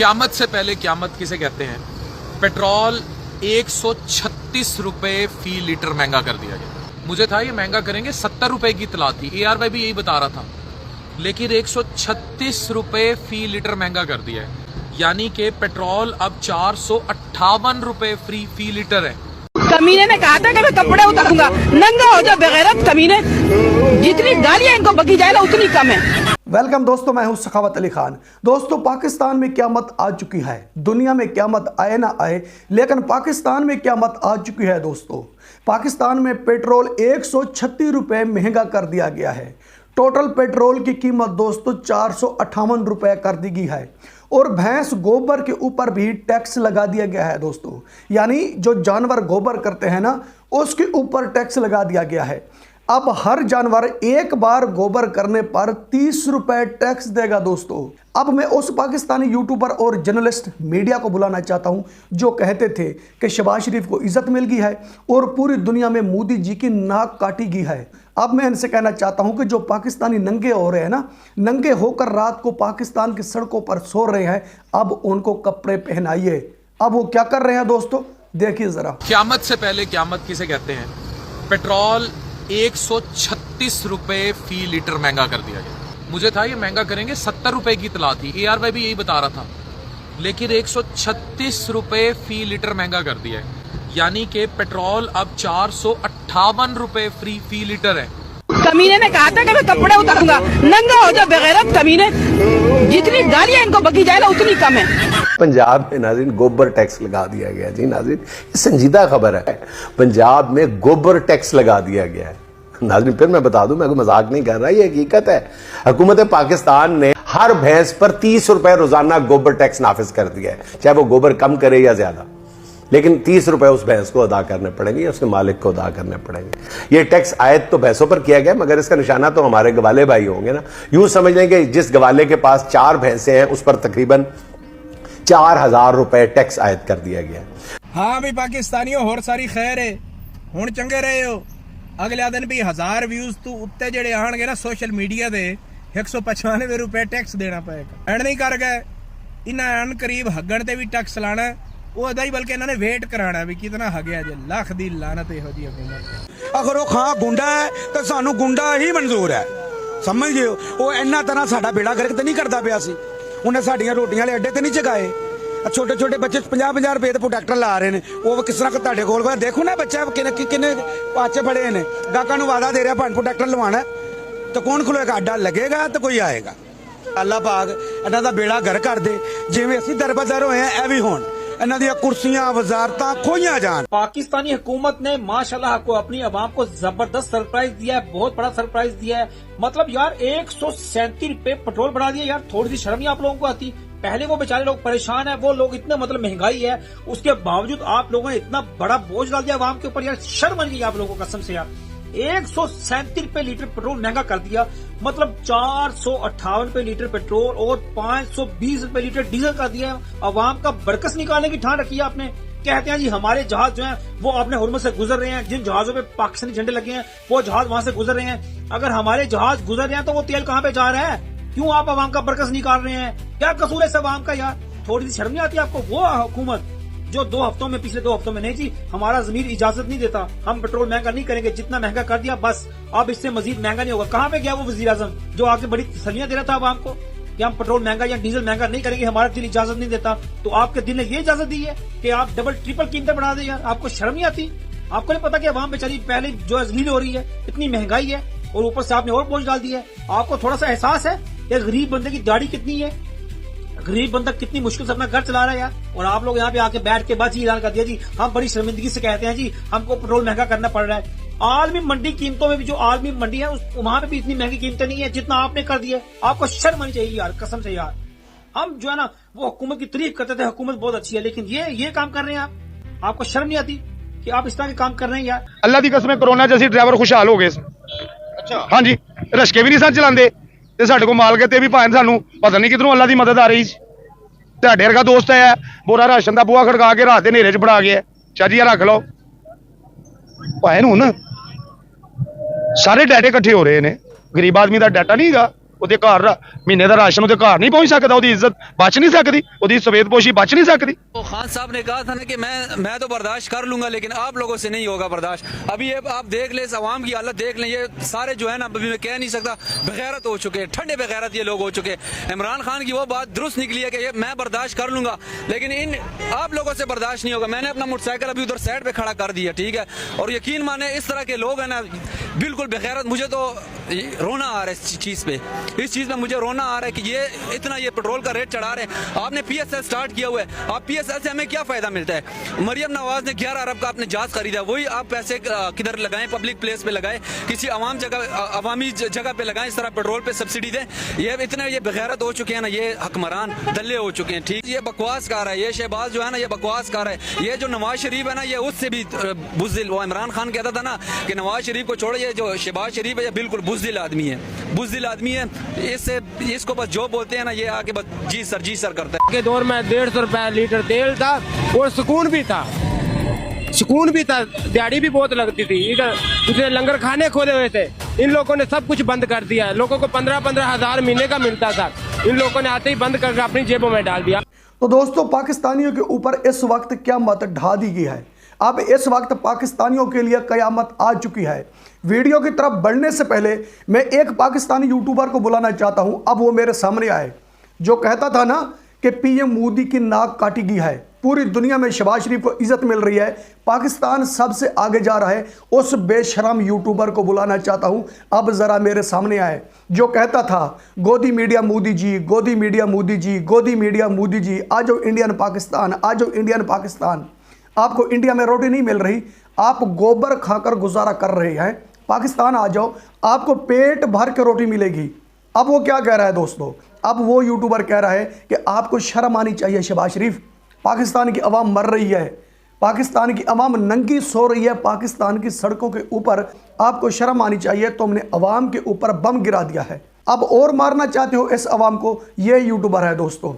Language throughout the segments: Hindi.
क़यामत से पहले क़यामत किसे कहते हैं। पेट्रोल 136 रुपए फी लीटर महंगा कर दिया गया। मुझे था ये महंगा करेंगे, 70 रुपए की इतला थी, ARY भी यही बता रहा था, लेकिन 136 रुपए फी लीटर महंगा कर दिया है। यानी कि पेट्रोल अब 458 रुपए फी लीटर है। कमीने ने कहा था कि मैं कपड़े उतारूंगा, नंगा हो जाओ बेगैरत कमीने। जितनी गालियां इनको बकी जाए ना उतनी कम है। वेलकम दोस्तों, मैं हूं सखावत अली खान। दोस्तों, पाकिस्तान में क़यामत आ चुकी है। दुनिया में क़यामत आए ना आए, लेकिन पाकिस्तान में क़यामत आ चुकी है। दोस्तों, पाकिस्तान में पेट्रोल 136 रुपये महंगा कर दिया गया है। टोटल पेट्रोल की कीमत दोस्तों 458 रुपये कर दी गई है। और भैंस गोबर के ऊपर भी टैक्स लगा दिया गया है। दोस्तों, यानी जो जानवर गोबर करते हैं ना, उसके ऊपर टैक्स लगा दिया गया है। अब हर जानवर एक बार गोबर करने पर 30 रुपए टैक्स देगा। दोस्तों, अब मैं उस पाकिस्तानी यूट्यूबर और जर्नलिस्ट मीडिया को बुलाना चाहता हूं जो कहते थे कि शहबाज शरीफ को इज्जत मिल गई है और पूरी दुनिया में मोदी जी की नाक काटी गई है। अब मैं इनसे कहना चाहता हूं कि जो पाकिस्तानी नंगे हो रहे हैं ना, नंगे होकर रात को पाकिस्तान की सड़कों पर सो रहे हैं, अब उनको कपड़े पहनाइए। अब वो क्या कर रहे हैं दोस्तों, देखिए जरा। क़यामत से पहले क़यामत किसे कहते हैं। पेट्रोल 136 रुपए फी लीटर महंगा कर दिया गया। मुझे था ये महंगा करेंगे, 70 रुपए की इतला थी, ARY भी यही बता रहा था, लेकिन 136 रुपए फी लीटर महंगा कर दिया है। यानी कि पेट्रोल अब 458 रुपए फी लीटर है। कमीने ने कहा था कि मैं कपड़े उतारूंगा, नंगा हो जाओ बेगैरत कमीने। जितनी गालियां इनको बकी जाए ना उतनी कम है। पंजाब में नाज़रीन गोबर टैक्स लगा दिया गया। जी नाज़रीन, ये संजीदा खबर है। पंजाब में गोबर टैक्स लगा दिया गया है। नाज़रीन, फिर मैं बता दूं, मैं कोई मजाक नहीं कर रहा, ये हकीकत है। हुकूमत पाकिस्तान ने हर भैंस पर 30 रुपए रोजाना गोबर टैक्स नाफिज कर दिया है, चाहे वो गोबर कम करे या ज्यादा, लेकिन 30 रुपए उस भैंस को अदा करने पड़ेंगे या उसके मालिक को अदा करने पड़ेंगे। ये टैक्स आयद तो भैंसों पर किया गया, मगर इसका निशाना तो हमारे गवाले भाई होंगे ना। यूं समझ लें कि जिस गवाले के पास 4 भैंसे हैं, उस पर तकरीबन 4000 रुपए टैक्स आयद कर दिया गया। हाँ भी पाकिस्तानियों, होर सारी खैर है, हुण चंगे रहे हो। अगले दिन भी 1000 व्यूज तो उत्ते जेड़े आणगे ना सोशल मीडिया दे, 195 रुपए टैक्स देना पएगा। एंड नहीं कर गए, इन्हें अन करीब हगण ते भी टैक्स लाना, वो अदा ही बल्कि इन्होंने वेट कराना भी कितना हगया जे। लख दी लानत इहो जी हुकूमत। अगर वो खां गुंडा है तो सानू गुंडा ही मंजूर है, समझ जियो। वो इन्ना तरह साडा बेड़ा गर्क तो नहीं करता पिया सी, उन्हें साडियां रोटियां वाले अड्डे ते नहीं चगाए। छोटे छोटे बच्चे 50-50 रुपए प्रोडक्टर ला रहे हैं, वो किस तरह तुहाडे कोल देखो ना, बच्चा किन्ने पाचे फड़े ने, गाहकां नूं वादा दे रहा भन प्रोडक्टर लवाना, तो कौन खुलेगा? अड्डा लगेगा तो कोई आएगा। अल्लाह पाक इन्हां दा बेड़ा गर्क कर दे, जिवें असीं दरबदर होए हैं, ए भी होण, इन्हां दी कुर्सियां वजारतां खोईयां जान। पाकिस्तानी हुकूमत ने माशाल्लाह को अपनी आवाम को जबरदस्त सरप्राइज दिया है, बहुत बड़ा सरप्राइज दिया है। मतलब यार 137 रुपए पेट्रोल बढ़ा दिया यार, थोड़ी सी शर्म नहीं आप लोगों को आती? पहले वो बेचारे लोग परेशान है, वो लोग इतने मतलब महंगाई है, उसके बावजूद आप लोगों ने इतना बड़ा बोझ डाल दिया आवाम के ऊपर यार। शर्म बन गई आप लोगों को कसम से यार। 137 रुपए लीटर पेट्रोल महंगा कर दिया, मतलब 458 रुपए लीटर पेट्रोल और 520 रुपए लीटर डीजल कर दिया। अवाम का बरकस निकालने की ठान रखी है आपने। कहते हैं जी हमारे जहाज जो हैं वो अपने हुर्मत से गुजर रहे हैं, जिन जहाजों पे पाकिस्तानी झंडे लगे हैं वो जहाज वहां से गुजर रहे हैं। अगर हमारे जहाज गुजर रहे हैं तो वो तेल कहाँ पे जा रहा है? क्यों आप अवाम का बरकस निकाल रहे हैं? क्या कसूर है इस अवाम का यार? थोड़ी सी शर्म नहीं आती आपको? वो हुकूमत जो 2 हफ्तों में, पिछले 2 हफ्तों में, नहीं जी हमारा जमीर इजाजत नहीं देता, हम पेट्रोल महंगा नहीं करेंगे, जितना महंगा कर दिया बस, अब इससे मजीद महंगा नहीं होगा। कहाँ पे गया वो वजीर आजम जो आके बड़ी तसल्लियां दे रहा था आवाम को कि हम पेट्रोल महंगा या डीजल महंगा नहीं करेंगे, हमारा दिल इजाजत नहीं देता? तो आपके दिल ने ये इजाजत दी है कि आप डबल ट्रिपल कीमतें बढ़ा दे यार? आपको शर्म नहीं आती? आपको नहीं पता कि अवाम बेचारी पहले जो जलील हो रही है, इतनी महंगाई है और ऊपर से आपने और बोझ डाल दिया है। आपको थोड़ा सा एहसास है कि गरीब बंदे की दाढ़ी कितनी है, गरीब बंदा कितनी मुश्किल से अपना घर चला रहा है यार? और आप लोग यहाँ पे आके बैठ के बात ऐलान कर दिया जी हम बड़ी शर्मिंदगी से कहते हैं जी हमको पेट्रोल महंगा करना पड़ रहा है। आलमी मंडी कीमतों में भी, जो आलमी मंडी है वहां पे भी इतनी महंगी कीमतें नहीं है जितना आपने कर दिया। आपको शर्म आनी चाहिए यार, कसम से यार। हम जो है ना वो हुकूमत की तारीफ करते थे, हुकूमत बहुत अच्छी है, लेकिन ये काम कर रहे हैं आप। आपको शर्म नहीं आती कि आप इस तरह के काम कर रहे हैं यार? अल्लाह की कसम, कोरोना जैसे ड्राइवर खुशहाल हो गए। अच्छा हाँ जी, रश्के भी नहीं सन चलाते ते साडे को माल गए भी भावें सानू पता नहीं किधरों अल्लाह की मदद आ रही। ਤੁਹਾਡੇ ਵਰਗਾ ਦੋਸਤ ਆਇਆ ਬੋਰਾ ਰਾਸ਼ਨ ਦਾ ਬੂਹਾ ਖੜਕਾ ਕੇ ਰਾਤ ਦੇ ਹਨੇਰੇ 'ਚ ਫੜਾ ਗਿਆ, ਚਾਚੀ ਆ ਰੱਖ ਲਓ ਭਾਵੇਂ ਨੂੰ ਨਾ। ਸਾਰੇ ਡਾਟੇ ਇਕੱਠੇ ਹੋ ਰਹੇ ਨੇ, ਗਰੀਬ ਆਦਮੀ ਦਾ ਡਾਟਾ ਨਹੀਂ ਹੈਗਾ। ਉਹਦੇ ਘਰ ਮਹੀਨੇ ਦਾ ਰਾਸ਼ਨ ਉਹਦੇ ਘਰ ਨਹੀਂ ਪਹੁੰਚ ਸਕਦਾ, ਉਹਦੀ ਇੱਜ਼ਤ ਬਚ ਨਹੀਂ ਸਕਦੀ, ਉਹਦੀ ਸਵੇਦਪੋਸ਼ੀ बच नहीं सकती। तो खान साहब ने कहा था ना कि मैं तो बर्दाश्त कर लूंगा, लेकिन आप लोगों से नहीं होगा बर्दाश्त। अभी ये आप देख ले, इस अवाम की हालत देख लें, ये सारे जो है ना, अभी मैं कह नहीं सकता, बेगैरत हो चुके हैं, ठंडे बेगैरत ये लोग हो चुके हैं। इमरान खान की वो बात दुरुस्त निकली है कि ये मैं बर्दाश्त कर लूंगा, लेकिन इन आप लोगों से बर्दाश्त नहीं होगा। मैंने अपना मोटरसाइकिल अभी उधर साइड पे खड़ा कर दिया, ठीक है, और यकीन माने इस तरह के लोग हैं ना बिल्कुल बेगैरत। मुझे तो रोना आ रहा है इस चीज़ पे, इस चीज़ में मुझे रोना आ रहा है कि ये इतना ये पेट्रोल का रेट चढ़ा रहे हैं। आपने PSL स्टार्ट किया हुआ है, आप PSL से हमें क्या फायदा मिलता है? मरियम नवाज ने 11 अरब का आपने जहाज खरीदा, वही आप पैसे किधर लगाएं? पब्लिक प्लेस पे लगाएं, किसी अवामी जगह पे लगाएं, इस तरह पेट्रोल पे सब्सिडी दें। ये इतने ये बेगैरत हो चुके हैं ना, ये हकमरान दल्ले हो चुके हैं, ठीक। ये बकवास कर रहा है, ये शहबाज जो है ना, ये बकवास कर रहा है। ये जो नवाज शरीफ है ना, ये उससे भी बुज़दिल, वो इमरान खान कहता था ना कि नवाज शरीफ को छोड़ो, ये जो शहबाज शरीफ है ये बिल्कुल बुज़दिल आदमी है, बुज़दिल आदमी है। इससे इसको बस जो बोलते हैं ना, ये आके बस जी सर करता है। के दौर में 150 रुपए लीटर तेल था और सुकून भी था, दिहाड़ी भी बहुत लगती थी। इधर दूसरे लंगर खाने खोले हुए थे, इन लोगों ने सब कुछ बंद कर दिया है। लोगों को 15-15 हज़ार महीने का मिलता था, इन लोगों ने आते ही बंद करके अपनी जेबों में डाल दिया। तो दोस्तों, पाकिस्तानियों के ऊपर इस वक्त क़यामत ढा दी गई है। अब इस वक्त पाकिस्तानियों के लिए क़यामत आ चुकी है। वीडियो की तरफ बढ़ने से पहले मैं एक पाकिस्तानी यूट्यूबर को बुलाना चाहता हूं, अब वो मेरे सामने आए, जो कहता था ना कि PM मोदी की नाक काटी गई है, पूरी दुनिया में शहबाज शरीफ को इज्जत मिल रही है, पाकिस्तान सबसे आगे जा रहा है। उस बेशरम यूट्यूबर को बुलाना चाहता हूं, अब ज़रा मेरे सामने आए, जो कहता था गोदी मीडिया मोदी जी, गोदी मीडिया मोदी जी, गोदी मीडिया मोदी जी, आ जाओ इंडियन पाकिस्तान, आ जाओ इंडियन पाकिस्तान। आपको इंडिया में रोटी नहीं मिल रही, आप गोबर खाकर गुजारा कर रहे हैं, पाकिस्तान आ जाओ, आपको पेट भर के रोटी मिलेगी। अब वो क्या कह रहा है दोस्तों, अब वो यूट्यूबर कह रहा है कि आपको शर्म आनी चाहिए शहबाज शरीफ, पाकिस्तान की अवाम मर रही है, पाकिस्तान की अवाम नंगी सो रही है पाकिस्तान की सड़कों के ऊपर, आपको शर्म आनी चाहिए, तुमने अवाम के ऊपर बम गिरा दिया है। अब और मारना चाहते हो इस अवाम को, ये यूट्यूबर है दोस्तों,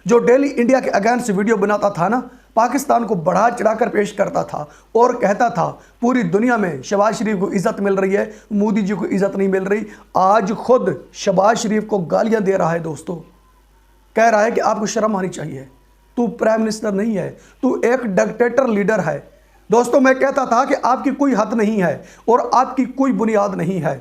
जो डेली इंडिया के अगेंस्ट वीडियो बनाता था ना, पाकिस्तान को बढ़ा चढ़ाकर पेश करता था और कहता था पूरी दुनिया में शहबाज शरीफ को इज्जत मिल रही है, मोदी जी को इज्जत नहीं मिल रही। आज खुद शहबाज शरीफ को गालियां दे रहा है दोस्तों, कह रहा है कि आपको शर्म आनी चाहिए, तू प्राइम मिनिस्टर नहीं है, तू एक डिक्टेटर लीडर है। दोस्तों, मैं कहता था कि आपकी कोई हद नहीं है और आपकी कोई बुनियाद नहीं है,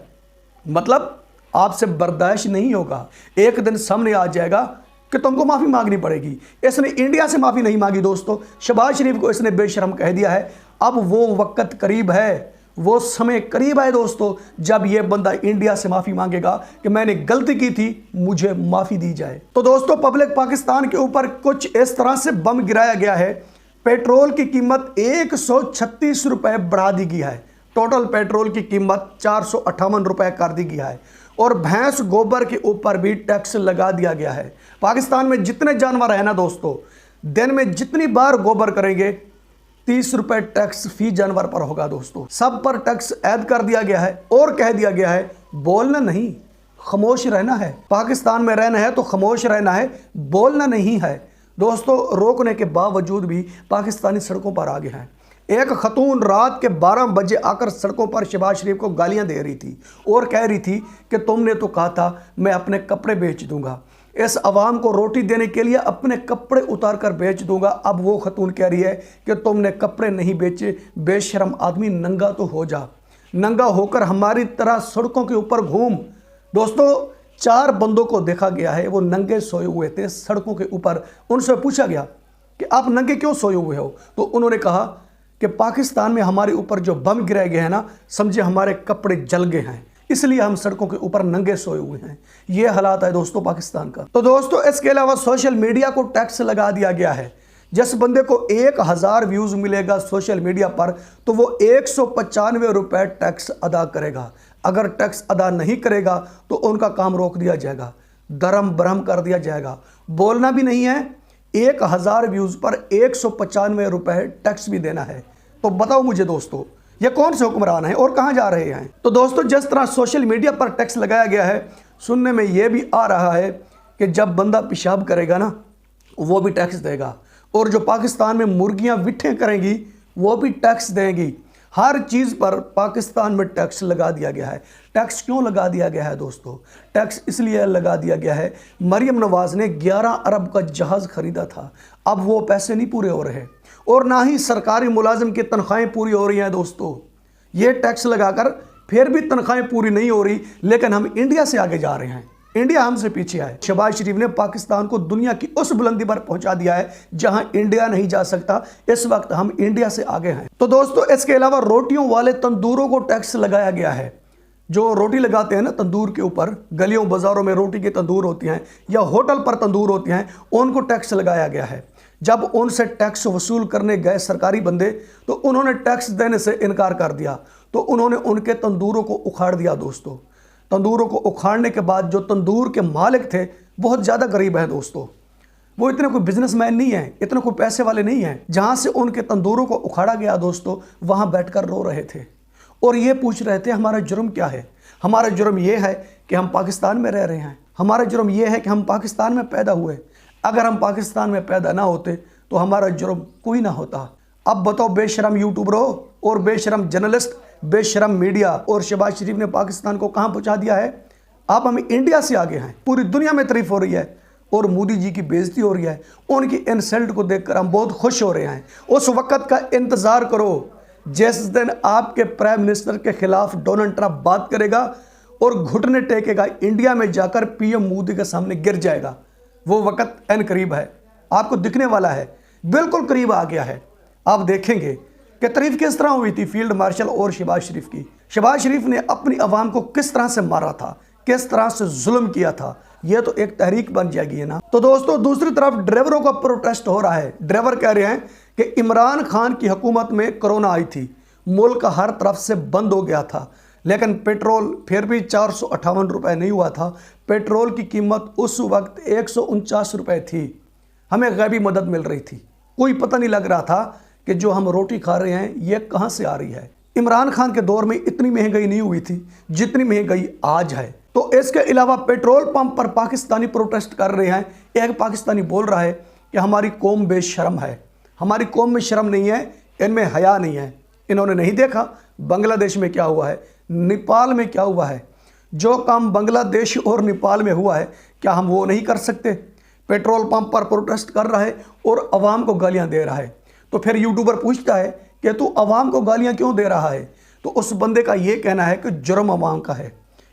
मतलब आपसे बर्दाश्त नहीं होगा, एक दिन सामने आ जाएगा कि तुमको माफ़ी मांगनी पड़ेगी। इसने इंडिया से माफ़ी नहीं मांगी दोस्तों, शहबाज शरीफ को इसने बेशरम कह दिया है। अब वो वक्त करीब है, वो समय करीब है दोस्तों, जब ये बंदा इंडिया से माफ़ी मांगेगा कि मैंने गलती की थी, मुझे माफ़ी दी जाए। तो दोस्तों, पब्लिक पाकिस्तान के ऊपर कुछ इस तरह से बम गिराया गया है, पेट्रोल की कीमत 136 रुपये बढ़ा दी गई है, टोटल पेट्रोल की कीमत 458 रुपये कर दी गई है, और भैंस गोबर के ऊपर भी टैक्स लगा दिया गया है। पाकिस्तान में जितने जानवर हैं ना दोस्तों, दिन में जितनी बार गोबर करेंगे 30 रुपये टैक्स फी जानवर पर होगा दोस्तों, सब पर टैक्स ऐड कर दिया गया है और कह दिया गया है बोलना नहीं, खामोश रहना है। पाकिस्तान में रहना है तो खामोश रहना है, बोलना नहीं है। दोस्तों, रोकने के बावजूद भी पाकिस्तानी सड़कों पर आगे हैं। एक खतून रात के 12 बजे आकर सड़कों पर शहबाज शरीफ को गालियां दे रही थी और कह रही थी कि तुमने तो कहा था मैं अपने कपड़े बेच दूंगा, इस अवाम को रोटी देने के लिए अपने कपड़े उतार कर बेच दूंगा। अब वो खतून कह रही है कि तुमने कपड़े नहीं बेचे, बेशरम आदमी, नंगा तो हो जा, नंगा होकर हमारी तरह सड़कों के ऊपर घूम। दोस्तों, 4 बंदों को देखा गया है, वो नंगे सोए हुए थे सड़कों के ऊपर। उनसे पूछा गया कि आप नंगे क्यों सोए हुए हो, तो उन्होंने कहा कि पाकिस्तान में हमारे ऊपर जो बम गिराए गए हैं ना, समझे हमारे कपड़े जल गए हैं, इसलिए हम सड़कों के ऊपर नंगे सोए हुए हैं। ये हालात है दोस्तों पाकिस्तान का। तो दोस्तों, इसके अलावा सोशल मीडिया को टैक्स लगा दिया गया है। जिस बंदे को 1000 व्यूज मिलेगा सोशल मीडिया पर, तो वो 195 रुपये टैक्स अदा करेगा। अगर टैक्स अदा नहीं करेगा तो उनका काम रोक दिया जाएगा, दरम बरहम कर दिया जाएगा। बोलना भी नहीं है, 1000 व्यूज पर 195 रुपये टैक्स भी देना है। तो बताओ मुझे दोस्तों, ये कौन से हुक्मरान हैं और कहां जा रहे हैं? तो दोस्तों, जिस तरह सोशल मीडिया पर टैक्स लगाया गया है, सुनने में यह भी आ रहा है कि जब बंदा पेशाब करेगा ना, वो भी टैक्स देगा, और जो पाकिस्तान में मुर्गियां विट्ठे करेंगी वो भी टैक्स देंगी। हर चीज़ पर पाकिस्तान में टैक्स लगा दिया गया है। टैक्स क्यों लगा दिया गया है दोस्तों? टैक्स इसलिए लगा दिया गया है, मरियम नवाज ने 11 अरब का जहाज़ खरीदा था, अब वो पैसे नहीं पूरे हो रहे, और ना ही सरकारी मुलाजिम की तनख्वाहें पूरी हो रही हैं दोस्तों। ये टैक्स लगाकर फिर भी तनख्वाहें पूरी नहीं हो रही, लेकिन हम इंडिया से आगे जा रहे हैं, इंडिया हमसे पीछे है। शहबाज शरीफ ने पाकिस्तान को दुनिया की उस बुलंदी पर पहुंचा दिया है जहां इंडिया नहीं जा सकता। इस वक्त हम इंडिया से आगे हैं। तो दोस्तों, इसके अलावा रोटियों वाले तंदूरों को टैक्स लगाया गया है। जो रोटी लगाते हैं ना तंदूर के ऊपर, गलियों बाजारों में रोटी के तंदूर होती हैं या होटल पर तंदूर होती हैं, उनको टैक्स लगाया गया है। जब उनसे टैक्स वसूल करने गए सरकारी बंदे तो उन्होंने टैक्स देने से इनकार कर दिया, तो उन्होंने उनके तंदूरों को उखाड़ दिया दोस्तों। तंदूरों को उखाड़ने के बाद जो तंदूर के मालिक थे बहुत ज़्यादा गरीब हैं दोस्तों, वो इतने कोई बिजनेसमैन नहीं है, इतने कोई पैसे वाले नहीं हैं। जहाँ से उनके तंदूरों को उखाड़ा गया दोस्तों, वहाँ बैठकर रो रहे थे और ये पूछ रहे थे हमारा जुर्म क्या है। हमारा जुर्म ये है कि हम पाकिस्तान में रह रहे हैं, हमारा जुर्म ये है कि हम पाकिस्तान में पैदा हुए। अगर हम पाकिस्तान में पैदा ना होते तो हमारा जुर्म कोई ना होता। अब बताओ, बेशरम यूट्यूबरों और बेशरम जर्नलिस्ट, बेशरम मीडिया, और शहबाज शरीफ ने पाकिस्तान को कहां पहुंचा दिया है? आप हम इंडिया से आगे हैं, पूरी दुनिया में तारीफ हो रही है और मोदी जी की बेइज्जती हो रही है। उनकी इंसल्ट को देखकर हम बहुत खुश हो रहे हैं। उस वक्त का इंतजार करो जिस दिन आपके प्राइम मिनिस्टर के खिलाफ डोनाल्ड ट्रंप बात करेगा और घुटने टेकेगा, इंडिया में जाकर पीएम मोदी के सामने गिर जाएगा। वो वक्त एन करीब है, आपको दिखने वाला है, बिल्कुल करीब आ गया है। आप देखेंगे कि तारीफ किस तरह हुई थी फील्ड मार्शल और शहबाज शरीफ की। शहबाज शरीफ ने अपनी आवाम को किस तरह से मारा था, किस तरह से जुल्म किया था, यह तो एक तहरीक बन जाएगी ना। तो दोस्तों, दूसरी तरफ ड्राइवरों का प्रोटेस्ट हो रहा है। ड्राइवर कह रहे हैं कि इमरान खान की हुकूमत में कोरोना आई थी, मुल्क हर तरफ से बंद हो गया था, लेकिन पेट्रोल फिर भी 458 रुपये नहीं हुआ था। पेट्रोल की कीमत उस वक्त 149 रुपये थी। हमें गैबी मदद मिल रही थी, कोई पता नहीं लग रहा था कि जो हम रोटी खा रहे हैं ये कहाँ से आ रही है। इमरान खान के दौर में इतनी महंगाई नहीं हुई थी जितनी महंगाई आज है। तो इसके अलावा पेट्रोल पंप पर पाकिस्तानी प्रोटेस्ट कर रहे हैं। एक पाकिस्तानी बोल रहा है कि हमारी कौम बेशर्म है, हमारी कौम में शर्म नहीं है, इनमें हया नहीं है। इन्होंने नहीं देखा बांग्लादेश में क्या हुआ है, नेपाल में क्या हुआ है। जो काम बांग्लादेश और नेपाल में हुआ है क्या हम वो नहीं कर सकते? पेट्रोल पंप पर प्रोटेस्ट कर रहा है और अवाम को गालियां दे रहा है। तो फिर यूट्यूबर पूछता है कि तू अवाम को गालियां क्यों दे रहा है? तो उस बंदे का ये कहना है कि जुर्म अवाम का है,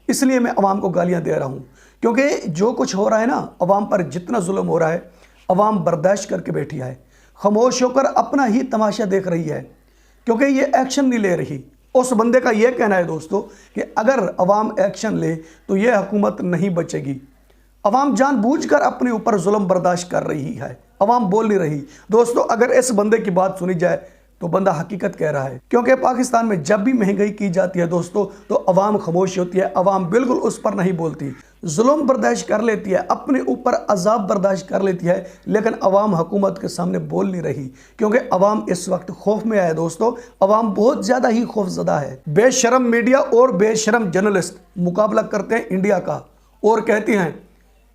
इसलिए मैं अवाम को गालियां दे रहा हूँ। क्योंकि जो कुछ हो रहा है ना, अवाम पर जितना जुल्म हो रहा है, अवाम बर्दाश्त करके बैठी है, खामोश होकर अपना ही तमाशा देख रही है, क्योंकि ये एक्शन नहीं ले रही। उस बंदे का यह कहना है दोस्तों कि अगर अवाम एक्शन ले तो यह हुकूमत नहीं बचेगी। अवाम जानबूझकर अपने ऊपर जुल्म बर्दाश्त कर रही है, अवाम बोल नहीं रही। दोस्तों, अगर इस बंदे की बात सुनी जाए तो बंदा हकीकत कह रहा है, क्योंकि पाकिस्तान में जब भी महंगाई की जाती है दोस्तों तो अवाम खामोश होती है, अवाम बिल्कुल उस पर नहीं बोलती, जुल्म बर्दाश्त कर लेती है, अपने ऊपर अजाब बर्दाश्त कर लेती है, लेकिन अवाम हुकूमत के सामने बोल नहीं रही, क्योंकि अवाम इस वक्त खौफ में है दोस्तों। अवाम बहुत ज़्यादा ही खौफजदा है। बेशरम मीडिया और बेशरम जर्नलिस्ट मुकाबला करते हैं इंडिया का और कहते हैं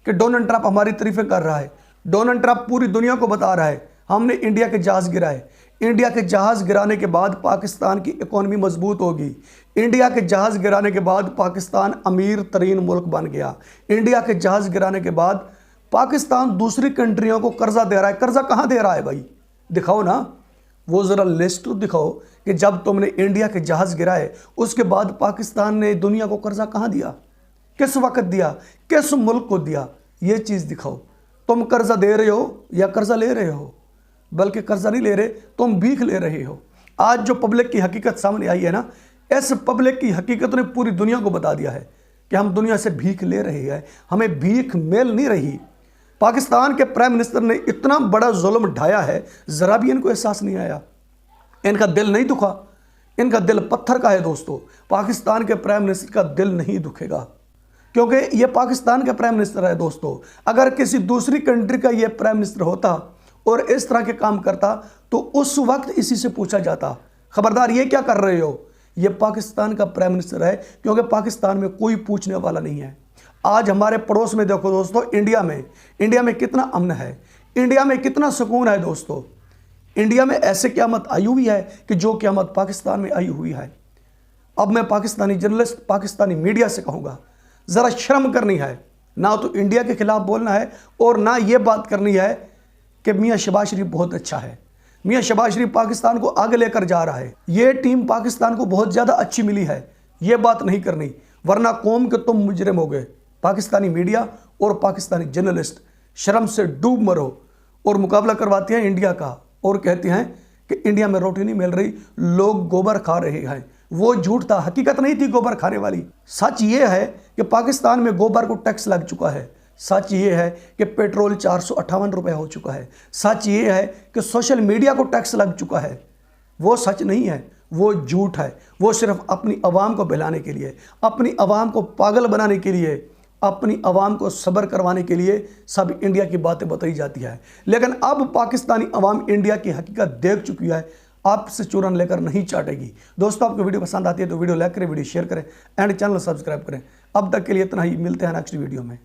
कि डोनाल्ड ट्रंप हमारी तारीफें कर रहा है। डोनाल्ड ट्रंप पूरी दुनिया को बता रहा है हमने इंडिया के जहाज़ गिराए, इंडिया के जहाज़ गिराने के बाद पाकिस्तान की इकॉनमी मजबूत होगी, इंडिया के जहाज़ गिराने के बाद पाकिस्तान अमीर तरीन मुल्क बन गया, इंडिया के जहाज़ गिराने के बाद पाकिस्तान दूसरी कंट्रियों को कर्जा दे रहा है। कर्जा कहाँ दे रहा है भाई? दिखाओ ना, वो ज़रा लिस्ट तो दिखाओ कि जब तुमने इंडिया के जहाज़ गिराए उसके बाद पाकिस्तान ने दुनिया को कर्जा कहाँ दिया, किस वक्त दिया, किस मुल्क को दिया, ये चीज़ दिखाओ। तुम कर्जा दे रहे हो या कर्जा ले रहे हो? बल्कि कर्जा नहीं ले रहे, तुम भीख ले रहे हो। आज जो पब्लिक की हकीकत सामने आई है ना, इस पब्लिक की हकीकत ने पूरी दुनिया को बता दिया है कि हम दुनिया से भीख ले रहे हैं, हमें भीख मिल नहीं रही। पाकिस्तान के प्राइम मिनिस्टर ने इतना बड़ा जुल्म ढाया है, ज़रा भी इनको एहसास नहीं आया, इनका दिल नहीं दुखा, इनका दिल पत्थर का है दोस्तों। पाकिस्तान के प्राइम मिनिस्टर का दिल नहीं दुखेगा, क्योंकि ये पाकिस्तान का प्राइम मिनिस्टर है दोस्तों। अगर किसी दूसरी कंट्री का ये प्राइम मिनिस्टर होता और इस तरह के काम करता तो उस वक्त इसी से पूछा जाता, खबरदार ये क्या कर रहे हो? ये पाकिस्तान का प्राइम मिनिस्टर है, क्योंकि पाकिस्तान में कोई पूछने वाला नहीं है। आज हमारे पड़ोस में देखो दोस्तों, इंडिया में कितना अमन है, इंडिया में कितना सुकून है दोस्तों। इंडिया में ऐसे क़यामत आई हुई है कि जो क़यामत पाकिस्तान में आई हुई है। अब मैं पाकिस्तानी जर्नलिस्ट, पाकिस्तानी मीडिया से कहूँगा, ज़रा शर्म करनी है, ना तो इंडिया के खिलाफ बोलना है और ना ये बात करनी है कि मियाँ शहबाज शरीफ बहुत अच्छा है। मियाँ शहबाज शरीफ पाकिस्तान को आगे लेकर जा रहा है, ये टीम पाकिस्तान को बहुत ज़्यादा अच्छी मिली है, ये बात नहीं करनी, वरना कौम के तुम मुजरिम हो गए। पाकिस्तानी मीडिया और पाकिस्तानी जर्नलिस्ट शर्म से डूब मरो और मुकाबला करवाते हैं इंडिया का और कहते हैं कि इंडिया में रोटी नहीं मिल रही, लोग गोबर खा रहे हैं। वो झूठ था, हकीकत नहीं थी गोबर खाने वाली। सच ये है कि पाकिस्तान में गोबर को टैक्स लग चुका है। सच ये है कि पेट्रोल 458 रुपये हो चुका है। सच ये है कि सोशल मीडिया को टैक्स लग चुका है। वो सच नहीं है, वो झूठ है। वो सिर्फ अपनी आवाम को बहलाने के लिए, अपनी आवाम को पागल बनाने के लिए, अपनी आवाम को सब्र करवाने के लिए सब इंडिया की बातें बताई जाती है। लेकिन अब पाकिस्तानी आवाम इंडिया की हकीकत देख चुकी है, आपसे चूरन लेकर नहीं चाटेगी। दोस्तों, आपको वीडियो पसंद आती है तो वीडियो लाइक करें, वीडियो शेयर करें एंड चैनल सब्सक्राइब करें। अब तक के लिए इतना ही, मिलते हैं नेक्स्ट वीडियो में।